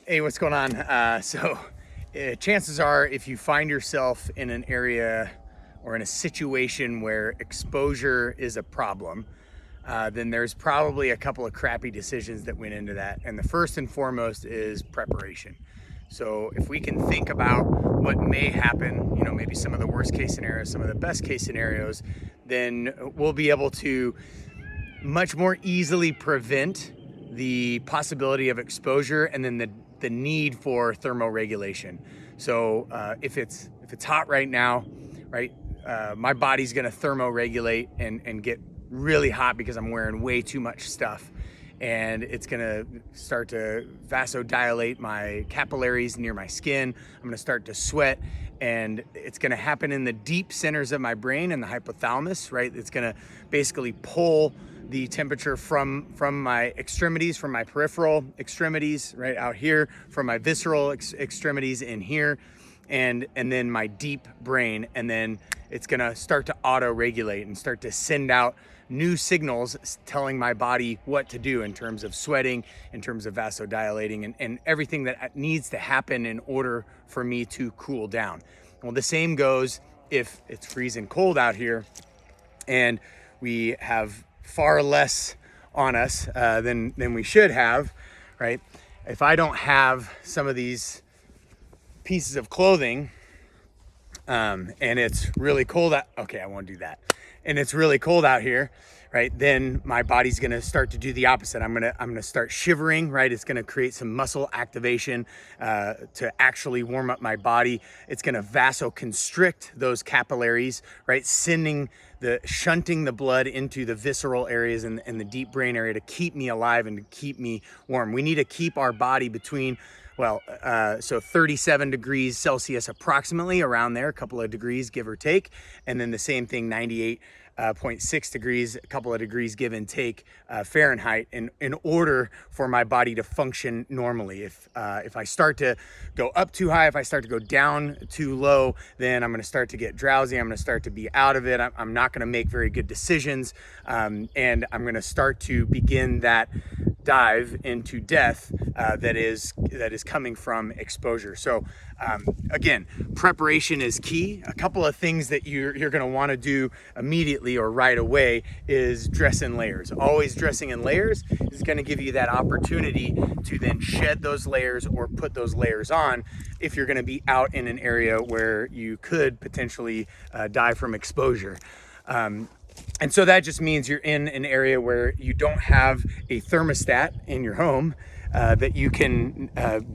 Hey, what's going on? Chances are, if you find yourself in an area or in a situation where exposure is a problem, then there's probably a couple of crappy decisions that went into that. And the first and foremost is preparation. So if we can think about what may happen, maybe some of the worst case scenarios, some of the best case scenarios, then we'll be able to much more easily prevent the possibility of exposure and then the need for thermoregulation. So if it's hot right now, right, my body's gonna thermoregulate and get really hot because I'm wearing way too much stuff. And it's gonna start to vasodilate my capillaries near my skin. I'm gonna start to sweat, and it's gonna happen in the deep centers of my brain and the hypothalamus, right? It's gonna basically pull the temperature from my extremities, from my peripheral extremities, right out here, from my visceral extremities in here, and then my deep brain, and then it's gonna start to auto-regulate and start to send out new signals telling my body what to do in terms of sweating, in terms of vasodilating, and everything that needs to happen in order for me to cool down. Well, the same goes if it's freezing cold out here and we have far less on us than we should have, right? If I don't have some of these pieces of clothing and it's really cold out, okay, I won't do that. And it's really cold out here, right? Then my body's gonna start to do the opposite. I'm gonna start shivering, right? It's gonna create some muscle activation to actually warm up my body. It's gonna vasoconstrict those capillaries, right? Shunting the blood into the visceral areas and the deep brain area to keep me alive and to keep me warm. We need to keep our body between, so 37 degrees Celsius approximately, around there, a couple of degrees give or take. And then the same thing, 98.6 degrees, a couple of degrees give and take Fahrenheit in order for my body to function normally. If I start to go up too high, if I start to go down too low, then I'm gonna start to get drowsy. I'm gonna start to be out of it. I'm not gonna make very good decisions. And I'm gonna start to begin that dive into death that is coming from exposure. So again, preparation is key. A couple of things that you're going to want to do immediately or right away is dress in layers. Always dressing in layers is going to give you that opportunity to then shed those layers or put those layers on if you're going to be out in an area where you could potentially die from exposure. And so that just means you're in an area where you don't have a thermostat in your home that you can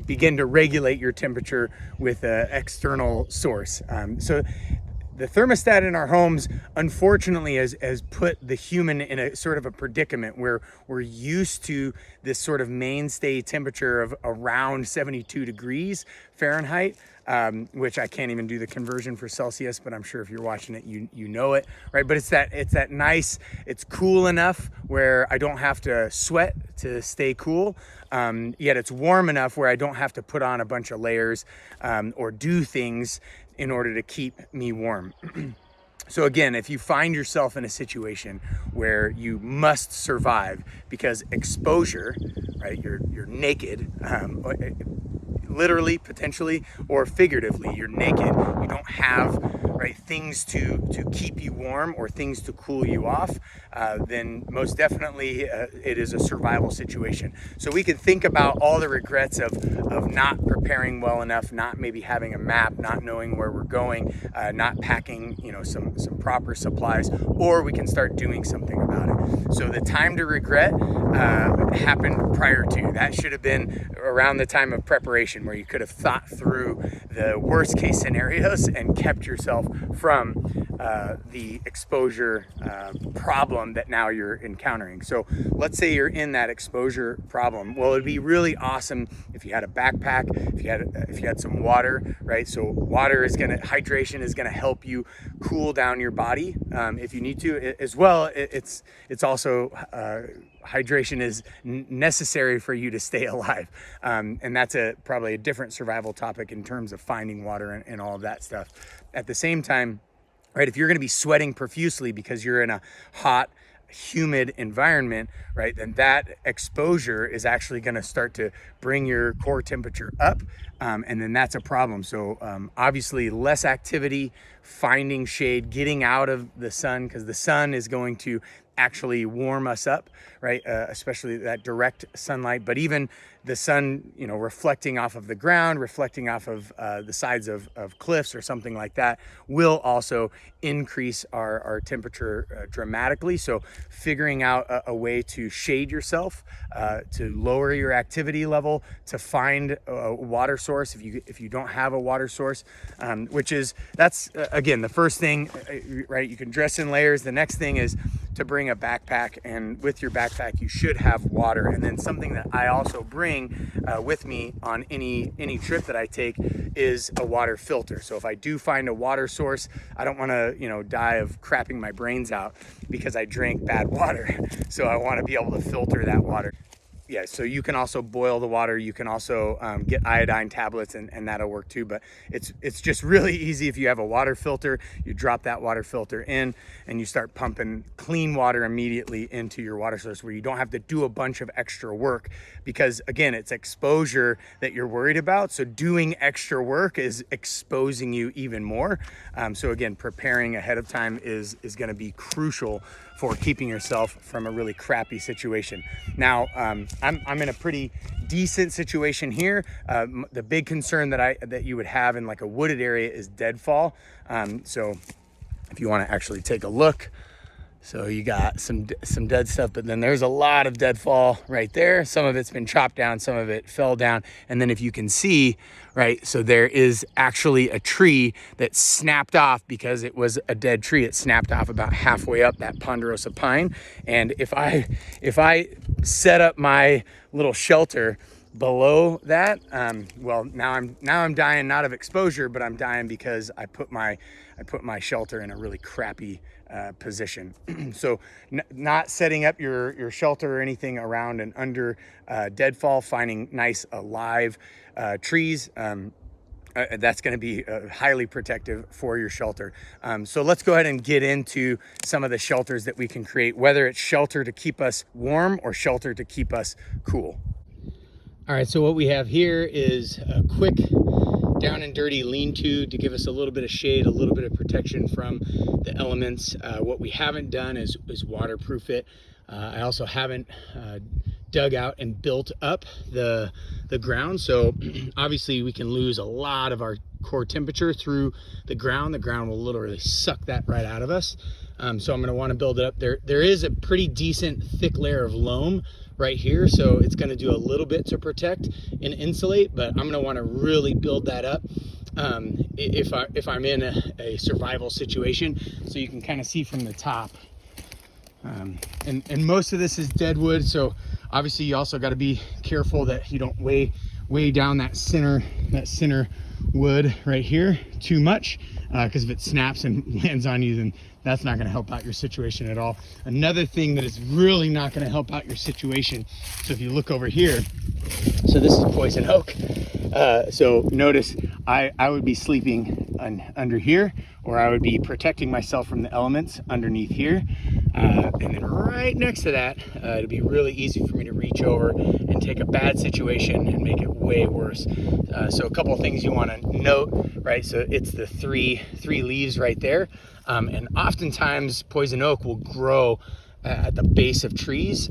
begin to regulate your temperature with an external source. So the thermostat in our homes, unfortunately, has put the human in a sort of a predicament where we're used to this sort of mainstay temperature of around 72 degrees Fahrenheit, which I can't even do the conversion for Celsius, but I'm sure if you're watching it, you know it, right? But it's that nice, it's cool enough where I don't have to sweat to stay cool, yet it's warm enough where I don't have to put on a bunch of layers or do things in order to keep me warm. So again, if you find yourself in a situation where you must survive because exposure, right, you're naked, literally, potentially, or figuratively, you're naked, you don't have, right, things to keep you warm or things to cool you off, then most definitely it is a survival situation. So we could think about all the regrets of not preparing well enough, not maybe having a map, not knowing where we're going, not packing, some proper supplies, or we can start doing something about it. So the time to regret happened prior to. That should have been around the time of preparation, where you could have thought through the worst case scenarios and kept yourself from the exposure problem that now you're encountering. So let's say you're in that exposure problem. Well, it'd be really awesome if you had a backpack, if you had some water, right? So hydration is gonna help you cool down your body if you need to. As well, it's also hydration is necessary for you to stay alive, and that's probably a different survival topic in terms of finding water and all of that stuff. At the same time, right, if you're going to be sweating profusely because you're in a hot, humid environment, right, then that exposure is actually going to start to bring your core temperature up, and then that's a problem. So obviously less activity, finding shade, getting out of the sun, because the sun is going to actually warm us up, right? Especially that direct sunlight, but even the sun, you know, reflecting off of the ground, reflecting off of the sides of cliffs or something like that, will also increase our temperature dramatically. So figuring out a way to shade yourself, to lower your activity level, to find a water source if you don't have a water source, that's again the first thing, right? You can dress in layers. The next thing is to bring a backpack, and with your backpack you should have water. And then something that I also bring with me on any trip that I take is a water filter. So if I do find a water source, I don't want to, you know, die of crapping my brains out because I drank bad water. So I want to be able to filter that water. Yeah, so you can also boil the water. You can also get iodine tablets, and that'll work too. But it's just really easy. If you have a water filter, you drop that water filter in and you start pumping clean water immediately into your water source, where you don't have to do a bunch of extra work, because again, it's exposure that you're worried about. So doing extra work is exposing you even more. So again, preparing ahead of time is going to be crucial for keeping yourself from a really crappy situation. Now, I'm in a pretty decent situation here. The big concern that you would have in like a wooded area is deadfall. So if you want to actually take a look, so you got some dead stuff, but then there's a lot of deadfall right there. Some of it's been chopped down, some of it fell down. And then if you can see, right, so there is actually a tree that snapped off because it was a dead tree. It snapped off about halfway up that ponderosa pine. And if I set up my little shelter below that, well, now I'm dying not of exposure, but I'm dying because I put my shelter in a really crappy position. So not setting up your shelter or anything around and under deadfall, finding nice alive trees, that's going to be highly protective for your shelter. So let's go ahead and get into some of the shelters that we can create, whether it's shelter to keep us warm or shelter to keep us cool. All right, so what we have here is a quick down and dirty lean-to to give us a little bit of shade, a little bit of protection from the elements. What we haven't done is waterproof it. I also haven't dug out and built up the ground. So obviously we can lose a lot of our core temperature through the ground. The ground will literally suck that right out of us. So I'm going to want to build it up. There is a pretty decent thick layer of loam right here, so it's going to do a little bit to protect and insulate, but I'm going to want to really build that up if I'm in a survival situation. So you can kind of see from the top, and most of this is dead wood, so obviously you also got to be careful that you don't weigh down that center wood right here too much, because if it snaps and lands on you, then that's not going to help out your situation at all. Another thing that is really not going to help out your situation, so if you look over here, so this is poison oak. So notice I would be sleeping under here, or I would be protecting myself from the elements underneath here. And then right next to that, it'd be really easy for me to reach over and take a bad situation and make it way worse. So a couple of things you want to note, right? So it's the three leaves right there. And oftentimes poison oak will grow at the base of trees.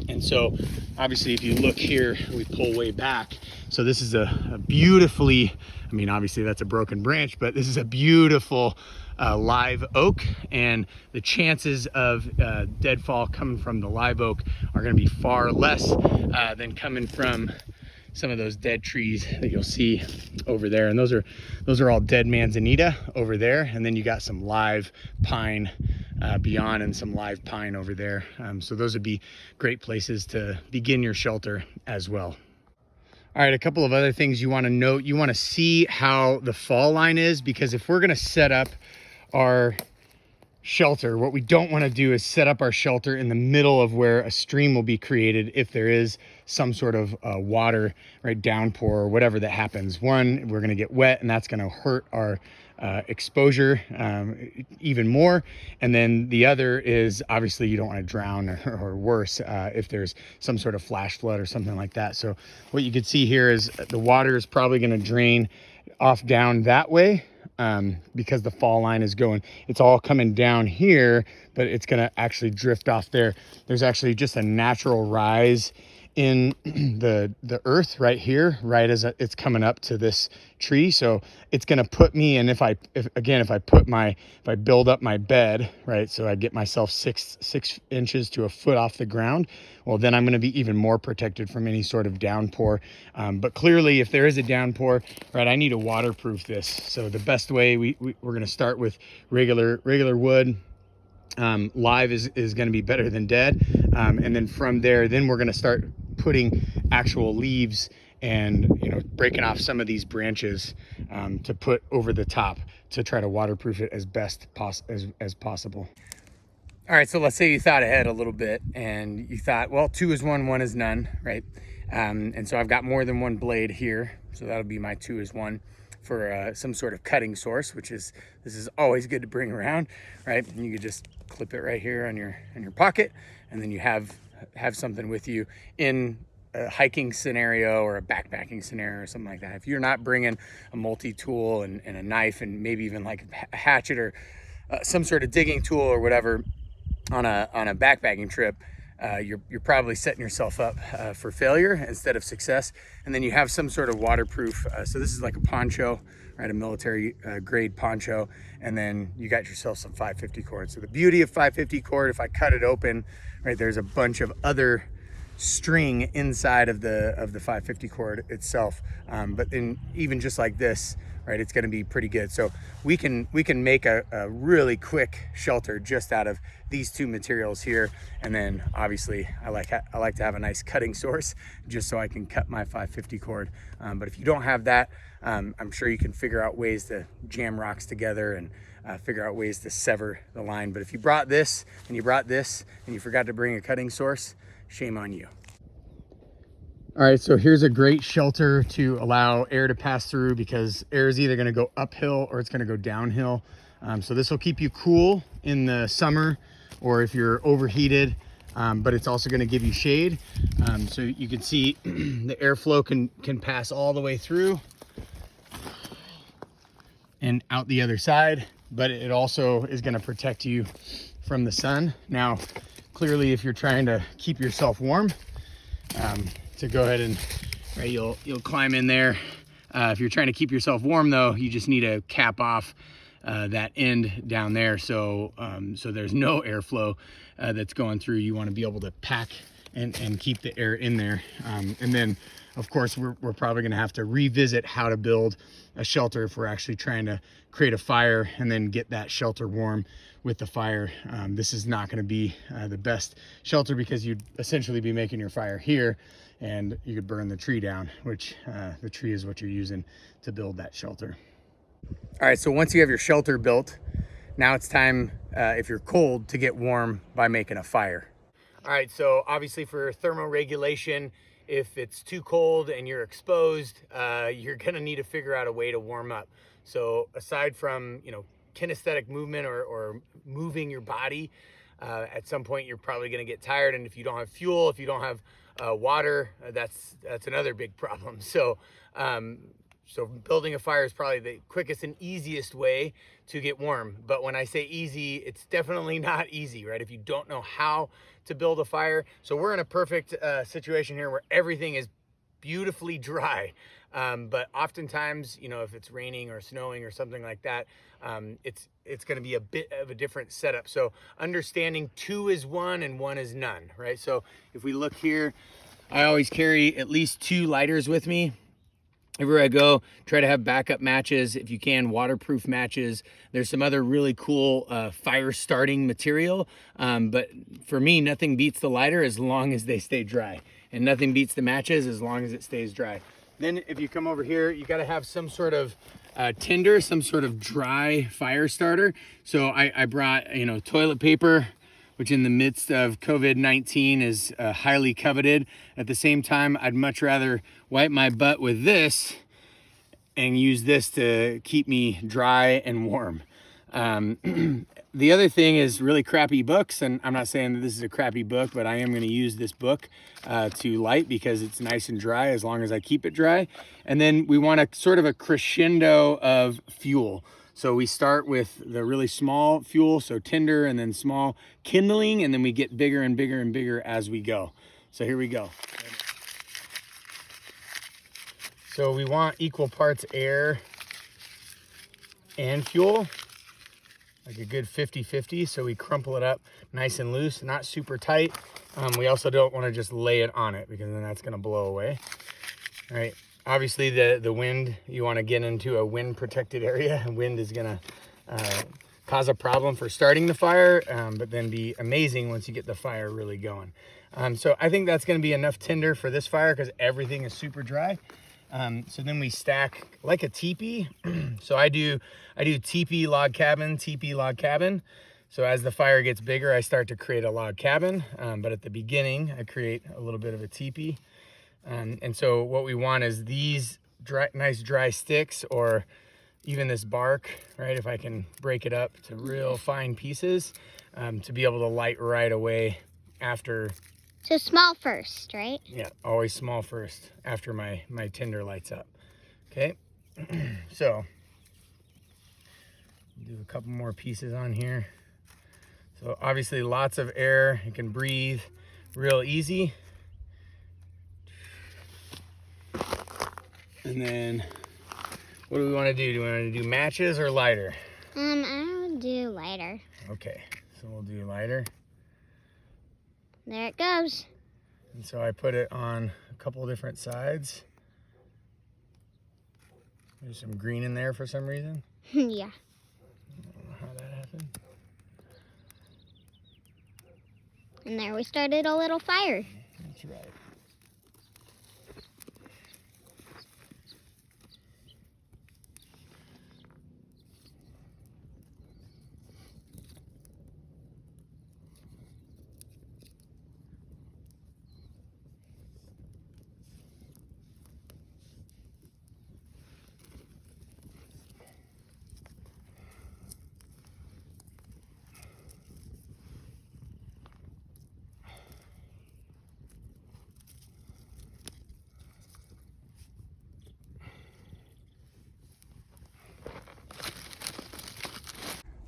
And so obviously if you look here, we pull way back. So this is a beautifully, I mean, obviously that's a broken branch, but this is a beautiful live oak, and the chances of deadfall coming from the live oak are going to be far less than coming from some of those dead trees that you'll see over there. And those are all dead manzanita over there, and then you got some live pine beyond, and some live pine over there. So those would be great places to begin your shelter as well. All right, a couple of other things you want to note. You want to see how the fall line is, because if we're going to set up our shelter, what we don't want to do is set up our shelter in the middle of where a stream will be created if there is some sort of water, right, downpour or whatever that happens. One, we're going to get wet, and that's going to hurt our exposure even more. And then the other is obviously you don't want to drown or worse if there's some sort of flash flood or something like that. So what you can see here is the water is probably going to drain off down that way. Because the fall line is going, it's all coming down here, but it's going to actually drift off there. There's actually just a natural rise in the earth right here, right as it's coming up to this tree. So it's going to put me, and if I build up my bed, right, so I get myself six inches to a foot off the ground, well, then I'm going to be even more protected from any sort of downpour. But clearly, if there is a downpour, right, I need to waterproof this. So the best way, we're going to start with regular wood. Live is going to be better than dead. And then from there, then we're going to start putting actual leaves and, breaking off some of these branches to put over the top to try to waterproof it as best as possible. All right, so let's say you thought ahead a little bit and you thought, well, 2 is 1, 1 is none, right? And so I've got more than one blade here, so that'll be my 2 is 1 for some sort of cutting source, this is always good to bring around, right? And you could just clip it right here on your pocket, and then you have something with you in a hiking scenario or a backpacking scenario or something like that. If you're not bringing a multi-tool and a knife and maybe even like a hatchet or some sort of digging tool or whatever on a backpacking trip, you're probably setting yourself up for failure instead of success. And then you have some sort of waterproof. So this is like a poncho, right? A military grade poncho. And then you got yourself some 550 cord. So the beauty of 550 cord, if I cut it open, right, there's a bunch of other string inside of the 550 cord itself. But then even just like this, right, it's going to be pretty good. So we can make a really quick shelter just out of these two materials here. And then obviously I like to have a nice cutting source just so I can cut my 550 cord. But if you don't have that, I'm sure you can figure out ways to jam rocks together and figure out ways to sever the line. But if you brought this and you forgot to bring a cutting source, shame on you. All right, so here's a great shelter to allow air to pass through, because air is either going to go uphill or it's going to go downhill. So this will keep you cool in the summer or if you're overheated, but it's also going to give you shade. So you can see the airflow can pass all the way through and out the other side, but it also is going to protect you from the sun. Now, clearly, if you're trying to keep yourself warm, to go ahead and, right, you'll climb in there. If you're trying to keep yourself warm though, you just need to cap off that end down there. So there's no airflow that's going through. You want to be able to pack and keep the air in there. And then of course we're probably going to have to revisit how to build a shelter if we're actually trying to create a fire and then get that shelter warm with the fire. This is not going to be the best shelter, because you'd essentially be making your fire here and you could burn the tree down, which the tree is what you're using to build that shelter. All right, so once you have your shelter built, now it's time, if you're cold, to get warm by making a fire. All right, so obviously for thermoregulation, if it's too cold and you're exposed, you're gonna need to figure out a way to warm up. So aside from, kinesthetic movement or moving your body, at some point you're probably gonna get tired, and if you don't have fuel, if you don't have water, that's another big problem. So building a fire is probably the quickest and easiest way to get warm. But when I say easy, it's definitely not easy, right? If you don't know how to build a fire. So we're in a perfect situation here where everything is beautifully dry. But oftentimes, if it's raining or snowing or something like that, it's going to be a bit of a different setup. So understanding 2 is 1 and 1 is none, right? So if we look here, I always carry at least 2 lighters with me. Everywhere I go, try to have backup matches. If you can, waterproof matches. There's some other really cool fire starting material. But for me, nothing beats the lighter as long as they stay dry. And nothing beats the matches as long as it stays dry. Then if you come over here, you got to have some sort of tinder, some sort of dry fire starter. So I brought, toilet paper, which in the midst of COVID-19 is highly coveted. At the same time, I'd much rather wipe my butt with this and use this to keep me dry and warm. The other thing is really crappy books, and I'm not saying that this is a crappy book, but I am going to use this book to light because it's nice and dry as long as I keep it dry. And then we want a sort of a crescendo of fuel. So we start with the really small fuel, so tinder, and then small kindling, and then we get bigger and bigger and bigger as we go. So here we go. So we want equal parts air and fuel, like a good 50-50. So we crumple it up nice and loose, not super tight. We also don't want to just lay it on it because then that's going to blow away. All right. Obviously the wind, you want to get into a wind protected area. Wind is going to cause a problem for starting the fire, but then be amazing once you get the fire really going. So I think that's going to be enough tinder for this fire because everything is super dry. So then we stack like a teepee. So I do teepee log cabin. So as the fire gets bigger, I start to create a log cabin. But at the beginning, I create a little bit of a teepee. And so what we want is these nice dry sticks, or even this bark, right? If I can break it up to real fine pieces, to be able to light right away after. So small first, right? Yeah, always small first after my tinder lights up. Okay, so do a couple more pieces on here. So obviously lots of air, you can breathe real easy. And then what do we want to do? Do we want to do matches or lighter? I would do lighter. Okay, so we'll do lighter. There it goes. And so I put it on a couple different sides. There's some green in there for some reason. Yeah. I don't know how that happened. And there we started a little fire. That's right.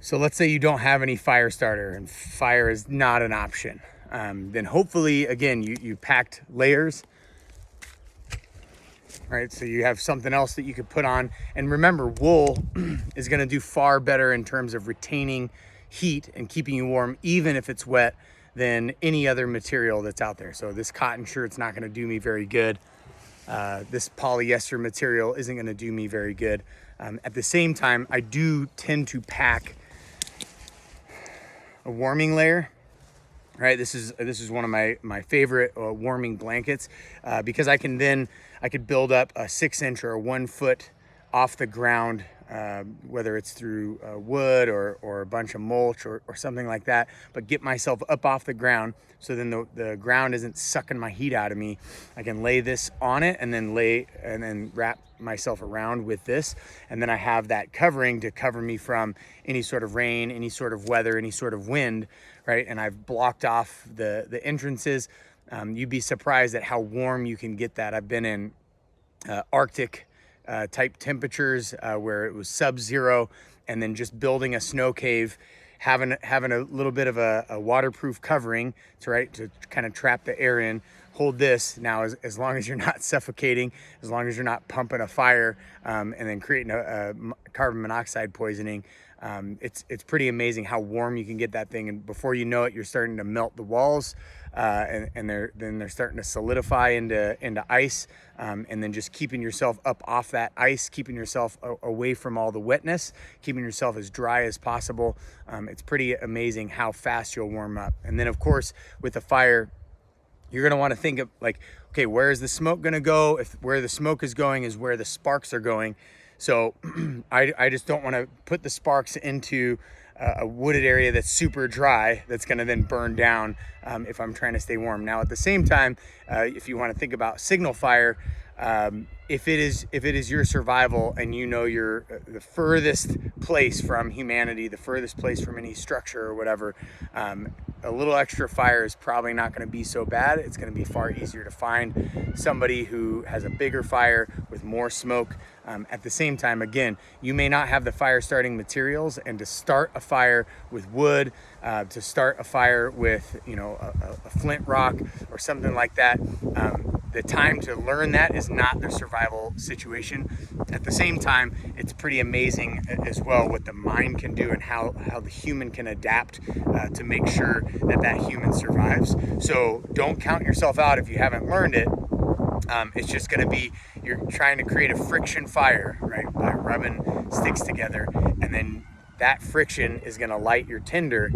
So let's say you don't have any fire starter and fire is not an option. Then hopefully, again, you packed layers, right? So you have something else that you could put on. And remember, wool is gonna do far better in terms of retaining heat and keeping you warm, even if it's wet, than any other material that's out there. So this cotton shirt's not gonna do me very good. This polyester material isn't gonna do me very good. At the same time, I do tend to pack a warming layer, right? This is one of my favorite warming blankets because I could build up a 6-inch or a 1 foot off the ground, whether it's through wood or a bunch of mulch or something like that, but get myself up off the ground so then the ground isn't sucking my heat out of me. I can lay this on it and then wrap myself around with this, and then I have that covering to cover me from any sort of rain, any sort of weather, any sort of wind, right? And I've blocked off the entrances. You'd be surprised at how warm you can get that. I've been in Arctic type temperatures where it was sub-zero, and then just building a snow cave, having a little bit of a waterproof covering to kind of trap the air in. Hold this now, as long as you're not suffocating, as long as you're not pumping a fire and then creating a carbon monoxide poisoning. It's pretty amazing how warm you can get that thing, and before you know it, you're starting to melt the walls, and they're starting to solidify into ice, and then just keeping yourself up off that ice, keeping yourself away from all the wetness, keeping yourself as dry as possible. It's pretty amazing how fast you'll warm up. And then of course with the fire, you're gonna wanna think of like, okay, where is the smoke gonna go? If where the smoke is going is where the sparks are going. So I just don't wanna put the sparks into a wooded area that's super dry, that's gonna then burn down if I'm trying to stay warm. Now at the same time, if you wanna think about signal fire, if it is your survival and you know you're the furthest place from humanity, the furthest place from any structure or whatever, a little extra fire is probably not going to be so bad. It's going to be far easier to find somebody who has a bigger fire with more smoke. At the same time, again, you may not have the fire starting materials, and to start a fire with wood, to start a fire with, you know, a flint rock or something like that, the time to learn that is not the survival situation. At the same time, it's pretty amazing as well what the mind can do and how the human can adapt to make sure that human survives. So don't count yourself out if you haven't learned it. It's just going to be, you're trying to create a friction fire, right, by rubbing sticks together, and then that friction is going to light your tinder.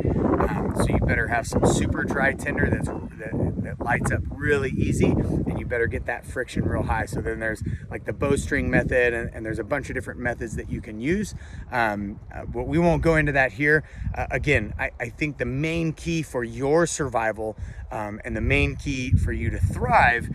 So you better have some super dry tinder that lights up really easy, and you better get that friction real high. So then there's like the bowstring method, and there's a bunch of different methods that you can use. But we won't go into that here. Again, I think the main key for your survival and the main key for you to thrive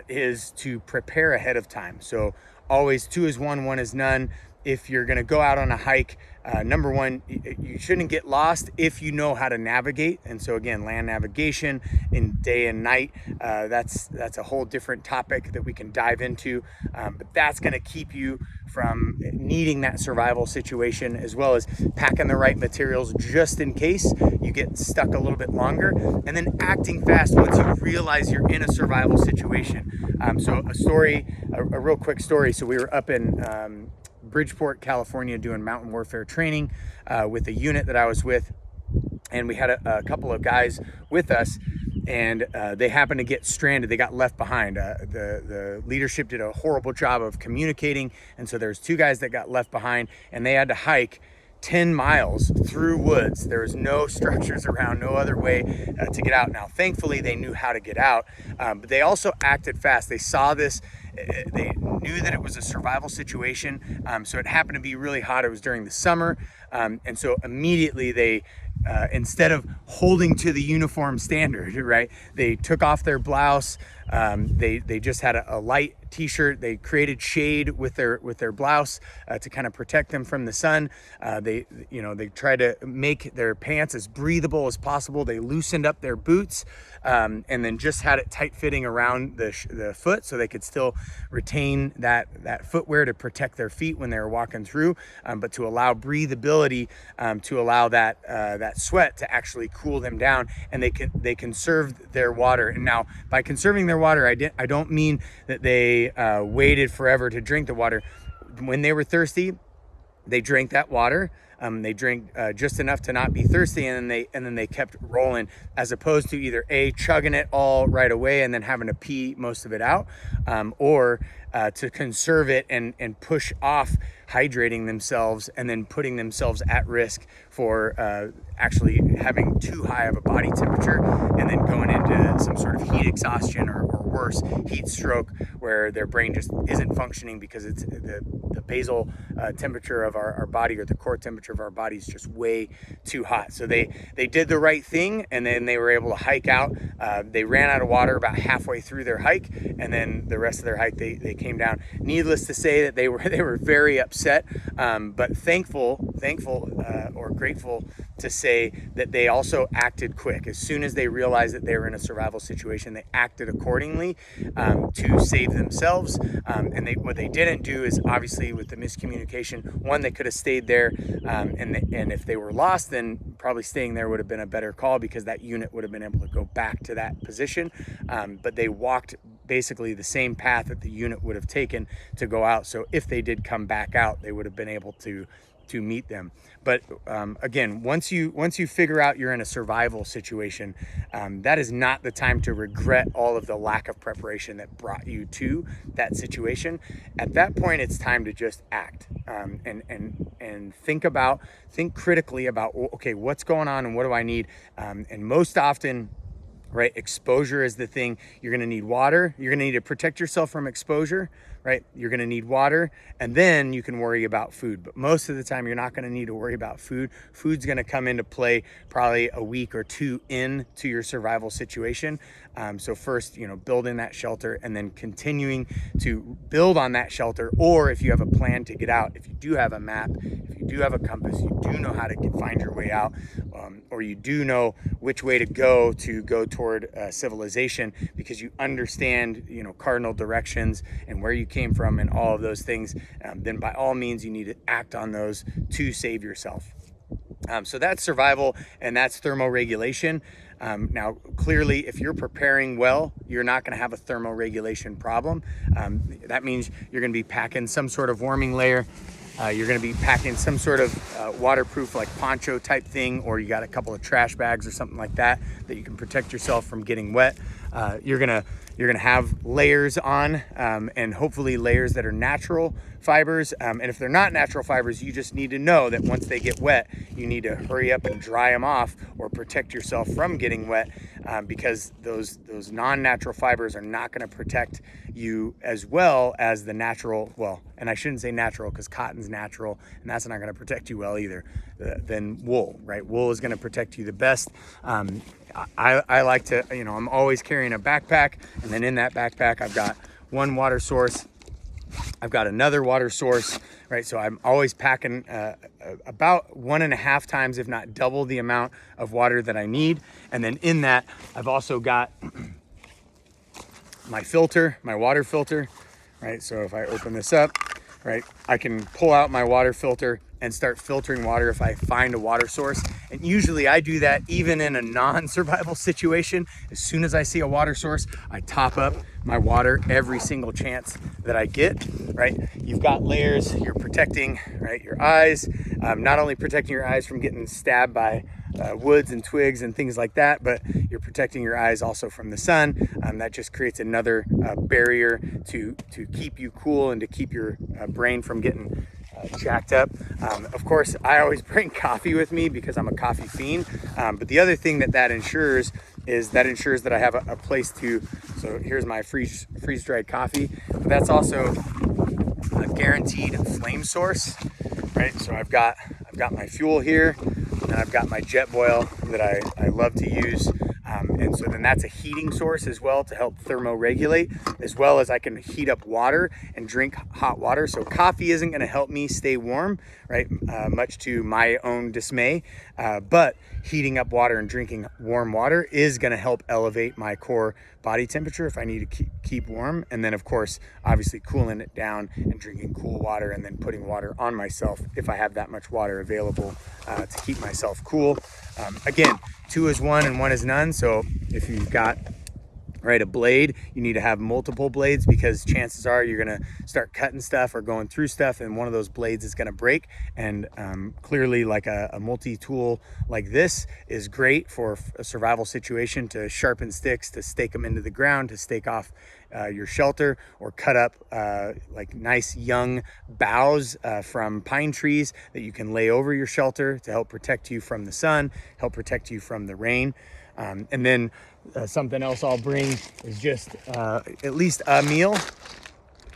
is to prepare ahead of time. So always 2 is 1, 1 is none. If you're going to go out on a hike, number one, you shouldn't get lost if you know how to navigate. And so again, land navigation in day and night, that's a whole different topic that we can dive into. But that's going to keep you from needing that survival situation, as well as packing the right materials just in case you get stuck a little bit longer, and then acting fast once you realize you're in a survival situation. So a real quick story. So we were up in Bridgeport, California, doing mountain warfare training with a unit that I was with, and we had a couple of guys with us, and they happened to get stranded. They got left behind. The leadership did a horrible job of communicating, and so there's 2 guys that got left behind, and they had to hike 10 miles through woods. There was no structures around, no other way to get out. Now, thankfully, they knew how to get out, but they also acted fast. They saw this. They knew that it was a survival situation. So it happened to be really hot. It was during the summer. And so immediately they, instead of holding to the uniform standard, right, they took off their blouse. They just had a light t-shirt. They created shade with their blouse to kind of protect them from the sun. They tried to make their pants as breathable as possible. They loosened up their boots, and then just had it tight fitting around the foot, so they could still retain that footwear to protect their feet when they were walking through, but to allow breathability, to allow that sweat to actually cool them down, and they conserved their water. And now, by conserving their water, I don't mean that they waited forever to drink the water. When they were thirsty, they drank that water. They drank just enough to not be thirsty, and then they kept rolling, as opposed to either chugging it all right away and then having to pee most of it out, or to conserve it and push off hydrating themselves and then putting themselves at risk for actually having too high of a body temperature and then going into some sort of heat exhaustion or worse, heat stroke, where their brain just isn't functioning because it's the basal temperature of our body, or the core temperature of our body, is just way too hot. So they did the right thing, and then they were able to hike out. They ran out of water about halfway through their hike, and then the rest of their hike they came down. Needless to say that they were very upset, but thankful or grateful to say that they also acted quick. As soon as they realized that they were in a survival situation, they acted accordingly to save themselves. And what they didn't do is, obviously, with the miscommunication, one, they could have stayed there, and if they were lost, then probably staying there would have been a better call, because that unit would have been able to go back to that position. But they walked basically the same path that the unit would have taken to go out. So if they did come back out, they would have been able to meet them. But again, once you figure out you're in a survival situation, that is not the time to regret all of the lack of preparation that brought you to that situation. At that point, it's time to just act, and think critically about, okay, what's going on and what do I need? And most often, right? Exposure is the thing. You're gonna need water. You're gonna need to protect yourself from exposure, right? You're gonna need water, and then you can worry about food. But most of the time, you're not gonna need to worry about food. Food's gonna come into play probably a week or two into your survival situation. So first, building that shelter and then continuing to build on that shelter. Or if you have a plan to get out, if you do have a map, if you do have a compass, you do know how to find your way out, or you do know which way to go toward civilization, because you understand, cardinal directions and where you came from and all of those things, then by all means, you need to act on those to save yourself. So that's survival, and that's thermoregulation. Now, clearly, if you're preparing well, you're not going to have a thermoregulation problem. That means you're going to be packing some sort of warming layer. You're going to be packing some sort of waterproof, like poncho type thing, or you got a couple of trash bags or something like that you can protect yourself from getting wet. You're gonna have layers on, and hopefully layers that are natural fibers. And if they're not natural fibers, you just need to know that once they get wet, you need to hurry up and dry them off or protect yourself from getting wet, because those non-natural fibers are not going to protect you as well as the natural. Well, and I shouldn't say natural, because cotton's natural, and that's not going to protect you well either. Than wool, right? Wool is going to protect you the best. I like to, I'm always carrying a backpack, and then in that backpack, I've got one water source. I've got another water source, right? So I'm always packing about 1.5 times, if not double the amount of water that I need. And then in that, I've also got my filter, my water filter, right? So if I open this up, right, I can pull out my water filter and start filtering water if I find a water source. And usually I do that even in a non-survival situation. As soon as I see a water source, I top up my water every single chance that I get, right? You've got layers, you're protecting, right, your eyes, not only protecting your eyes from getting stabbed by woods and twigs and things like that, but you're protecting your eyes also from the sun. That just creates another barrier to keep you cool and to keep your brain from getting jacked up. Of course, I always bring coffee with me because I'm a coffee fiend. But the other thing that ensures is that I have a place to, so here's my freeze-dried coffee. But that's also a guaranteed flame source, right? So I've got my fuel here, and I've got my jet boil that I love to use. And so then that's a heating source as well to help thermoregulate, as well as I can heat up water and drink hot water. So coffee isn't going to help me stay warm, right? Much to my own dismay. But heating up water and drinking warm water is going to help elevate my core body temperature if I need to keep warm. And then, of course, obviously cooling it down and drinking cool water, and then putting water on myself if I have that much water available to keep myself cool. Again, 2 is 1 and 1 is none. So if you've got, right, a blade, you need to have multiple blades, because chances are you're going to start cutting stuff or going through stuff, and one of those blades is going to break. And clearly, like a multi-tool like this is great for a survival situation, to sharpen sticks, to stake them into the ground, to stake off your shelter, or cut up like nice young boughs from pine trees that you can lay over your shelter to help protect you from the sun, help protect you from the rain. And then something else I'll bring is just at least a meal,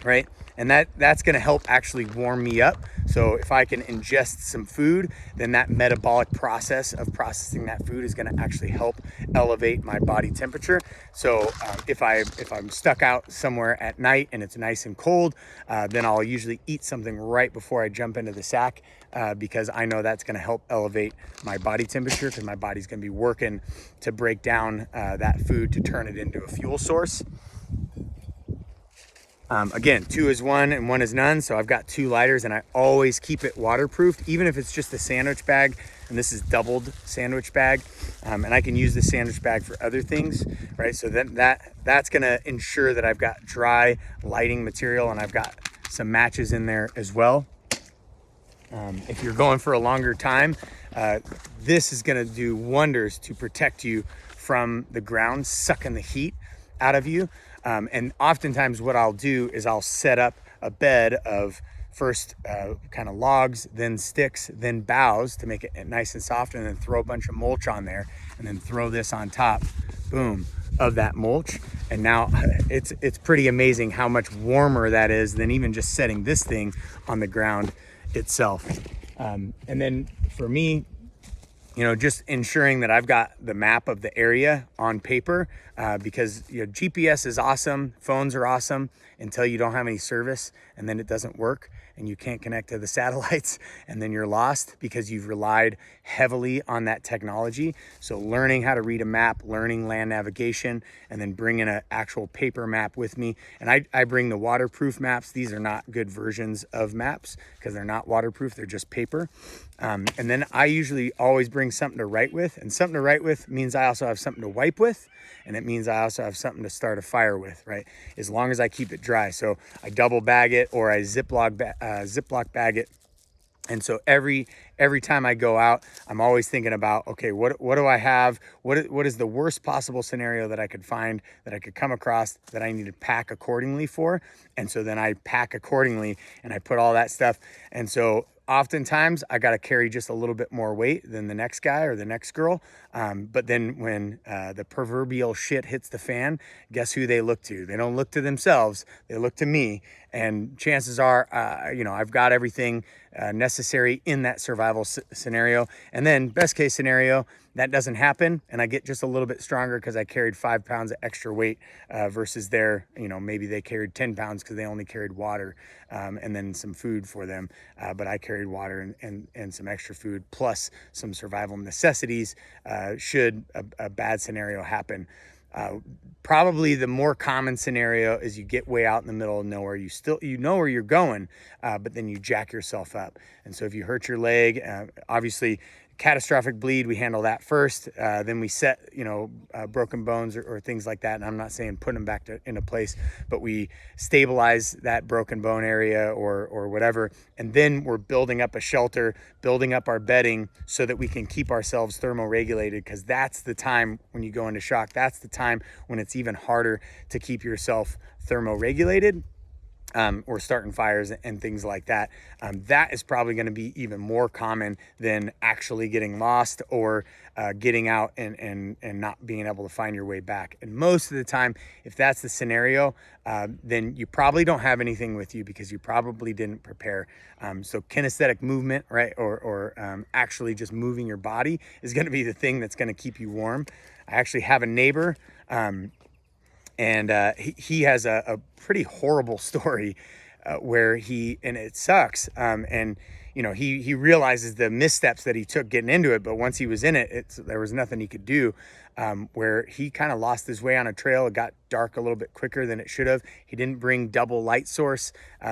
right? And that's going to help actually warm me up. So if I can ingest some food, then that metabolic process of processing that food is going to actually help elevate my body temperature. So if I'm stuck out somewhere at night and it's nice and cold, then I'll usually eat something right before I jump into the sack, because I know that's going to help elevate my body temperature, because my body's going to be working to break down that food to turn it into a fuel source. Again, 2 is 1 and 1 is none. So I've got 2 lighters, and I always keep it waterproofed, even if it's just a sandwich bag. And this is doubled sandwich bag. And I can use the sandwich bag for other things, right? So then that's going to ensure that I've got dry lighting material, and I've got some matches in there as well. If you're going for a longer time, this is going to do wonders to protect you from the ground sucking the heat out of you. And oftentimes what I'll do is I'll set up a bed of first kind of logs, then sticks, then boughs to make it nice and soft, and then throw a bunch of mulch on there, and then throw this on top boom, of that mulch. And now it's pretty amazing how much warmer that is than even just setting this thing on the ground itself. And then for me, you know, just ensuring that I've got the map of the area on paper, because, you know, GPS is awesome, phones are awesome until you don't have any service, and then it doesn't work and you can't connect to the satellites, and then you're lost because you've relied heavily on that technology. So learning how to read a map, learning land navigation, and then bringing an actual paper map with me. And I bring the waterproof maps. These are not good versions of maps because they're not waterproof, they're just paper. And then I usually always bring something to write with, and something to write with means I also have something to wipe with, and it means I also have something to start a fire with, right? As long as I keep it dry. So I double bag it, or I Ziploc bag it. And so every time I go out, I'm always thinking about, okay, what do I have? What is the worst possible scenario that I could find, that I could come across, that I need to pack accordingly for? And so then I pack accordingly and I put all that stuff. And so oftentimes I got to carry just a little bit more weight than the next guy or the next girl. But then when the proverbial shit hits the fan, guess who they look to? They don't look to themselves, they look to me. And chances are, you know, I've got everything necessary in that survival scenario. And then best case scenario, that doesn't happen and I get just a little bit stronger because I carried 5 pounds of extra weight versus their, you know, maybe they carried 10 pounds because they only carried water and then some food for them. But I carried water and some extra food plus some survival necessities should a bad scenario happen. Probably the more common scenario is you get way out in the middle of nowhere. You know where you're going, but then you jack yourself up. And so if you hurt your leg, obviously catastrophic bleed, we handle that first. Then we set, you know, broken bones or things like that. And I'm not saying put them back into place, but we stabilize that broken bone area or whatever. And then we're building up a shelter, building up our bedding so that we can keep ourselves thermoregulated, because that's the time when you go into shock. That's the time when it's even harder to keep yourself thermoregulated. Or starting fires and things like that. That is probably going to be even more common than actually getting lost or getting out and not being able to find your way back. And most of the time, if that's the scenario, then you probably don't have anything with you because you probably didn't prepare. So kinesthetic movement, right, or actually just moving your body is going to be the thing that's going to keep you warm. I actually have a neighbor. And he has a pretty horrible story where and it sucks. And, you know, he realizes the missteps that he took getting into it. But once he was in it, there was nothing he could do, where he kind of lost his way on a trail. It got dark a little bit quicker than it should have. He didn't bring double light source.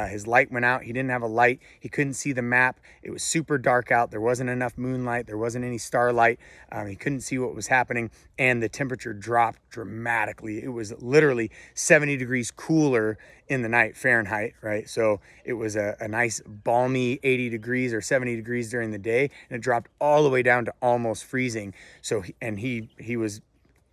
His light went out. He didn't have a light. He couldn't see the map. It was super dark out. There wasn't enough moonlight. There wasn't any starlight. He couldn't see what was happening. And the temperature dropped dramatically. It was literally 70 degrees cooler in the night, Fahrenheit, right? So it was a nice balmy 80 degrees or 70 degrees during the day. And it dropped all the way down to almost freezing. So, he was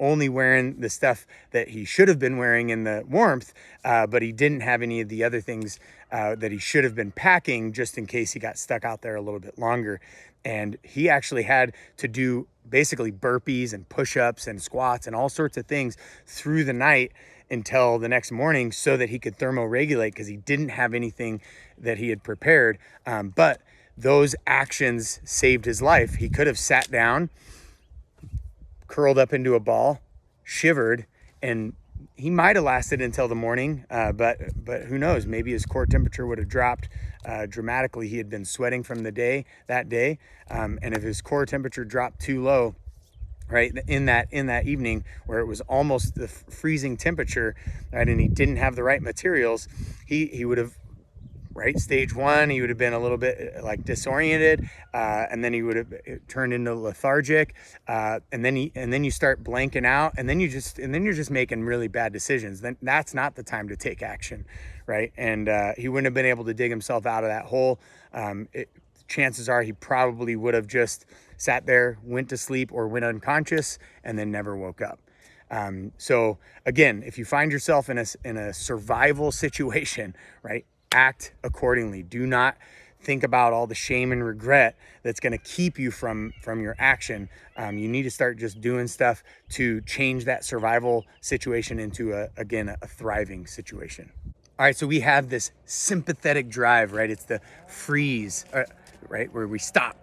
only wearing the stuff that he should have been wearing in the warmth, but he didn't have any of the other things that he should have been packing just in case he got stuck out there a little bit longer. And he actually had to do basically burpees and push-ups and squats and all sorts of things through the night until the next morning so that he could thermoregulate, because he didn't have anything that he had prepared. But those actions saved his life. He could have sat down, curled up into a ball, shivered, and he might have lasted until the morning, but who knows? Maybe his core temperature would have dropped dramatically. He had been sweating from that day, and if his core temperature dropped too low, right, in that evening where it was almost the freezing temperature, right, and he didn't have the right materials, he would have, right, stage 1, he would have been a little bit like disoriented, and then he would have turned into lethargic, and then you start blanking out, and then you're just making really bad decisions. Then that's not the time to take action, right? And he wouldn't have been able to dig himself out of that hole. Chances are he probably would have just sat there, went to sleep, or went unconscious, and then never woke up. So again, if you find yourself in a survival situation, right, act accordingly. Do not think about all the shame and regret that's going to keep you from your action. You need to start just doing stuff to change that survival situation into a thriving situation. All right, so we have this sympathetic drive, right? It's the freeze, right, where we stop.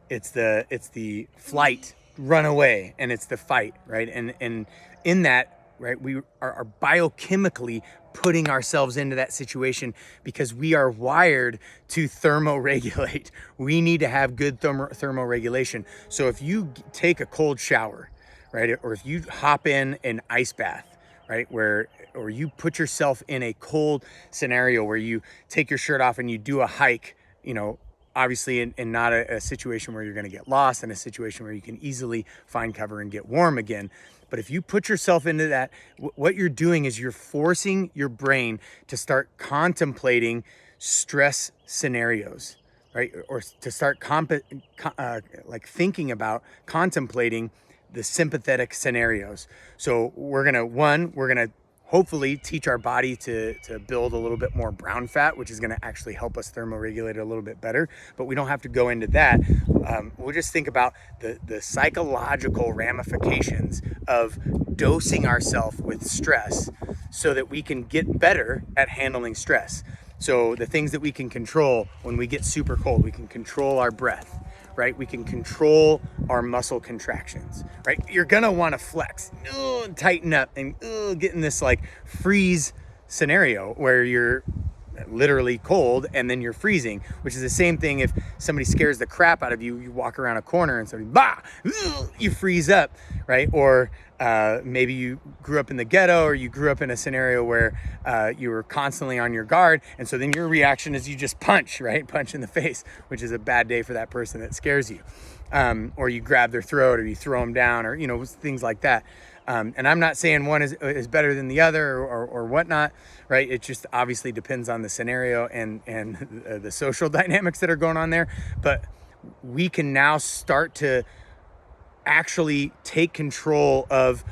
It's the flight, run away, and it's the fight, right? And in that, right, we are biochemically putting ourselves into that situation because we are wired to thermoregulate. We need to have good thermoregulation. So if you take a cold shower, right, or if you hop in an ice bath, right, or you put yourself in a cold scenario where you take your shirt off and you do a hike, obviously in not a situation where you're going to get lost, in a situation where you can easily find cover and get warm again. But if you put yourself into that, what you're doing is you're forcing your brain to start contemplating stress scenarios, right? Or to start thinking about contemplating the sympathetic scenarios. So we're gonna hopefully teach our body to build a little bit more brown fat, which is gonna actually help us thermoregulate a little bit better, but we don't have to go into that. We'll just think about the psychological ramifications of dosing ourselves with stress so that we can get better at handling stress. So the things that we can control when we get super cold, we can control our breath, right? We can control our muscle contractions, right? You're gonna wanna flex, tighten up, and get in this freeze scenario where you're literally cold and then you're freezing, which is the same thing if somebody scares the crap out of you, you walk around a corner and somebody, you freeze up, right? Or maybe you grew up in the ghetto, or you grew up in a scenario where you were constantly on your guard, and so then your reaction is you just punch, right? Punch in the face, which is a bad day for that person that scares you. Or you grab their throat, or you throw them down, or things like that. And I'm not saying one is better than the other or whatnot, right? It just obviously depends on the scenario and the social dynamics that are going on there. But we can now start to actually take control of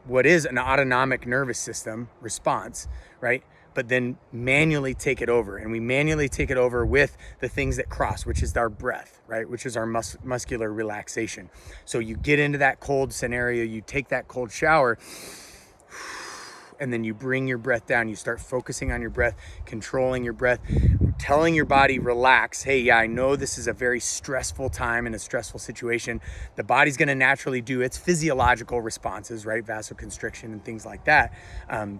what is an autonomic nervous system response, right? But then manually take it over. And we manually take it over with the things that cross, which is our breath, right? Which is our muscular relaxation. So you get into that cold scenario, you take that cold shower, and then you bring your breath down. You start focusing on your breath, controlling your breath, telling your body, relax. Hey, yeah, I know this is a very stressful time and a stressful situation. The body's gonna naturally do its physiological responses, right? Vasoconstriction and things like that.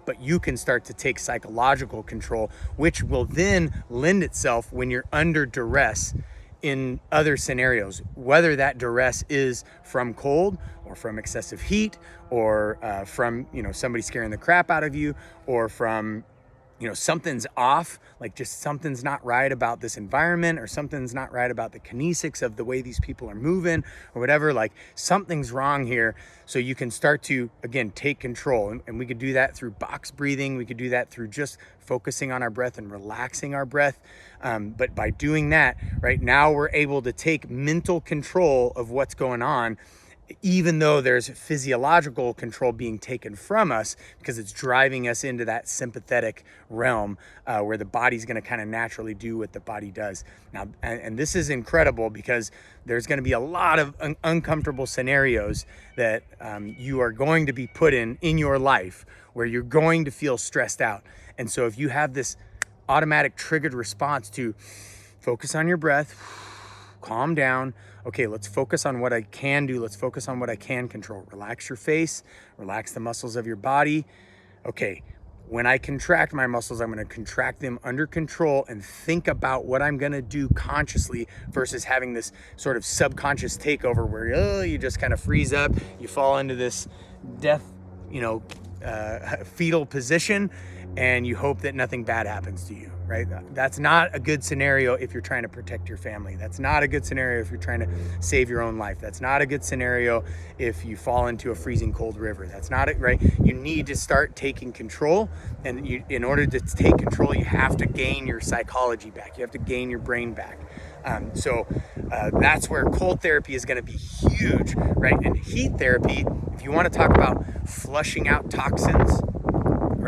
But you can start to take psychological control, which will then lend itself when you're under duress in other scenarios, whether that duress is from cold or from excessive heat or from somebody scaring the crap out of you, or from something's off, like just something's not right about this environment, or something's not right about the kinesics of the way these people are moving, or whatever, like something's wrong here. So you can start to, again, take control. And we could do that through box breathing. We could do that through just focusing on our breath and relaxing our breath. But by doing that, right now we're able to take mental control of what's going on, even though there's physiological control being taken from us, because it's driving us into that sympathetic realm where the body's going to kind of naturally do what the body does. Now, and this is incredible because there's going to be a lot of uncomfortable scenarios that you are going to be put in your life where you're going to feel stressed out. And so if you have this automatic triggered response to focus on your breath, calm down. Okay, let's focus on what I can do. Let's focus on what I can control. Relax your face, relax the muscles of your body. Okay, when I contract my muscles, I'm going to contract them under control and think about what I'm going to do consciously versus having this sort of subconscious takeover where you just kind of freeze up, you fall into this death, fetal position, and you hope that nothing bad happens to you, right? That's not a good scenario if you're trying to protect your family. That's not a good scenario if you're trying to save your own life. That's not a good scenario if you fall into a freezing cold river. That's not it, right? You need to start taking control, and in order to take control, you have to gain your psychology back. You have to gain your brain back. So that's where cold therapy is going to be huge, right? And heat therapy, if you want to talk about flushing out toxins,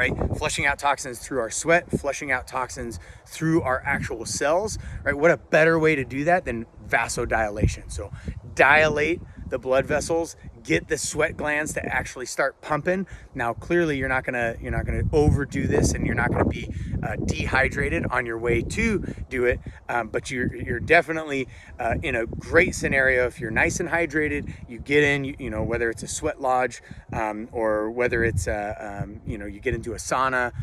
right? Flushing out toxins through our sweat, flushing out toxins through our actual cells, right? What a better way to do that than vasodilation. So dilate the blood vessels, get the sweat glands to actually start pumping. Now, clearly you're not gonna overdo this, and you're not gonna be dehydrated on your way to do it, but you're definitely in a great scenario if you're nice and hydrated. You get in, you know, whether it's a sweat lodge, or whether it's you know, you get into a sauna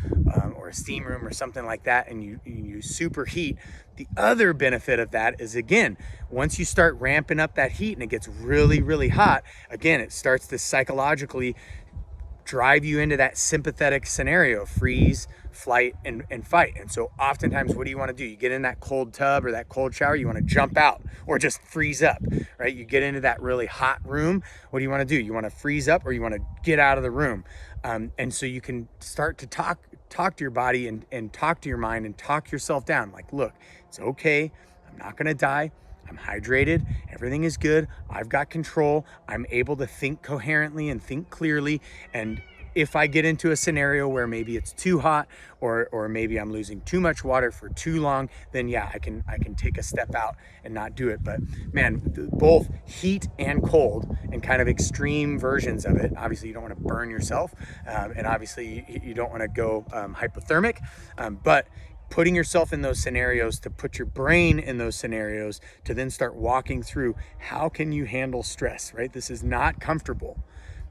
or a steam room or something like that, and you superheat. The other benefit of that is, again, once you start ramping up that heat and it gets really, really hot, again, it starts to psychologically drive you into that sympathetic scenario, freeze, flight, and fight. And so oftentimes, what do you want to do? You get in that cold tub or that cold shower, you want to jump out or just freeze up, right? You get into that really hot room. What do you want to do? You want to freeze up or you want to get out of the room. And so you can start to talk to your body and talk to your mind and talk yourself down. Like, look, it's okay. I'm not going to die. I'm hydrated. Everything is good. I've got control. I'm able to think coherently and think clearly. And if I get into a scenario where maybe it's too hot or maybe I'm losing too much water for too long, then yeah, I can take a step out and not do it. But man, both heat and cold and kind of extreme versions of it. Obviously, you don't want to burn yourself, and obviously you don't want to go hypothermic, but putting yourself in those scenarios, to put your brain in those scenarios, to then start walking through how can you handle stress, right? This is not comfortable.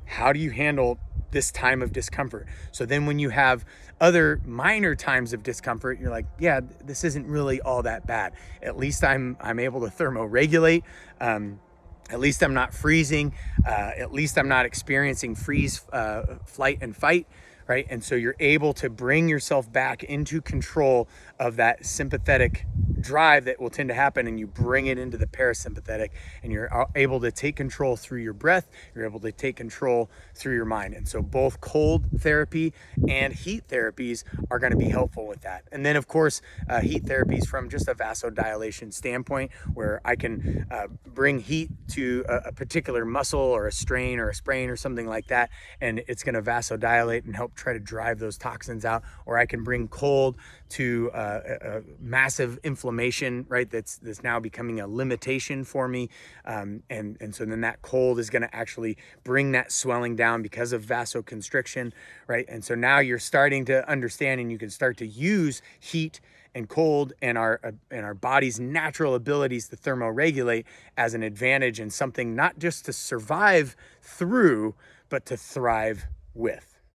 How do you handle this time of discomfort? So then when you have other minor times of discomfort, you're like, yeah, this isn't really all that bad. At least I'm able to thermoregulate. At least I'm not freezing. At least I'm not experiencing freeze, flight, and fight. Right? And so you're able to bring yourself back into control of that sympathetic drive that will tend to happen, and you bring it into the parasympathetic, and you're able to take control through your breath. You're able to take control through your mind. And so both cold therapy and heat therapies are going to be helpful with that. And then, of course, heat therapies from just a vasodilation standpoint, where I can bring heat to a particular muscle or a strain or a sprain or something like that, and it's going to vasodilate and help try to drive those toxins out. Or I can bring cold to a massive inflammation, right? That's now becoming a limitation for me, and so then that cold is going to actually bring that swelling down because of vasoconstriction, right? And so now you're starting to understand, and you can start to use heat and cold and our body's natural abilities to thermoregulate as an advantage, and something not just to survive through, but to thrive with.